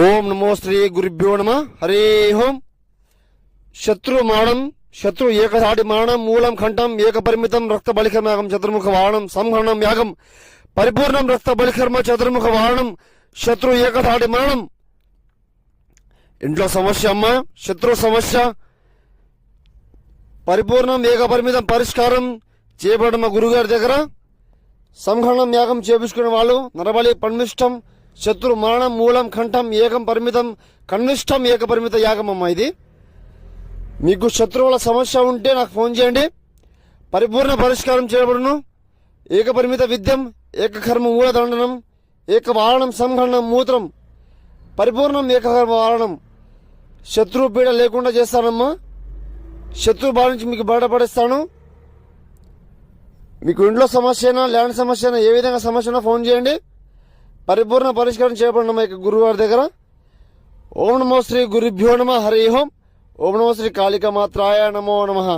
ఓం నమో శ్రీ గురుభ్యో నమ. హరి ఓం. శత్రు మాణం శత్రు ఏకధాటి మాణం మూలం కంఠం ఏక పరిమితం రక్త బలికర్మ యాగం చతుర్ముఖ వాహనం సంహరణం యాగం పరిపూర్ణం రక్త బలికర్మ చతుర్ముఖ వాహనం శత్రు ఏకధాటి మాణం. ఇంట్లో సమస్య అమ్మ, శత్రు సమస్య పరిపూర్ణం ఏక పరిమితం పరిష్కారం చేయబడిన మా గురుగారి దగ్గర సంహరణం యాగం చేపించుకునే వాళ్ళు నరబలి పన్మిష్టం శత్రు మరణం మూలం కంఠం ఏకం పరిమితం కన్నిష్టం ఏక పరిమిత యాగం అమ్మ. ఇది మీకు శత్రువుల సమస్య ఉంటే నాకు ఫోన్ చేయండి, పరిపూర్ణ పరిష్కారం చేయబడును. ఏక పరిమిత విద్యం ఏక కర్మ మూలదండనం ఏక వారణం సంహరణం మూత్రం పరిపూర్ణం ఏకకర్మ వారణం. శత్రువు పీడ లేకుండా చేస్తానమ్మా. శత్రువు బారి నుంచి మీకు బయటపడేస్తాను. మీకు ఇంట్లో సమస్య అయినా ల్యాండ్ సమస్య అయినా ఏ విధంగా సమస్య అయినా ఫోన్ చేయండి, పరిపూర్ణ పరిష్కారం చేయబడిన మా గురువారి దగ్గర. ఓం నమో శ్రీ గురుభ్యో నమ. హరి ఓం. ఓం నమో శ్రీ కాళికా మాత్రాయ నమో నమః.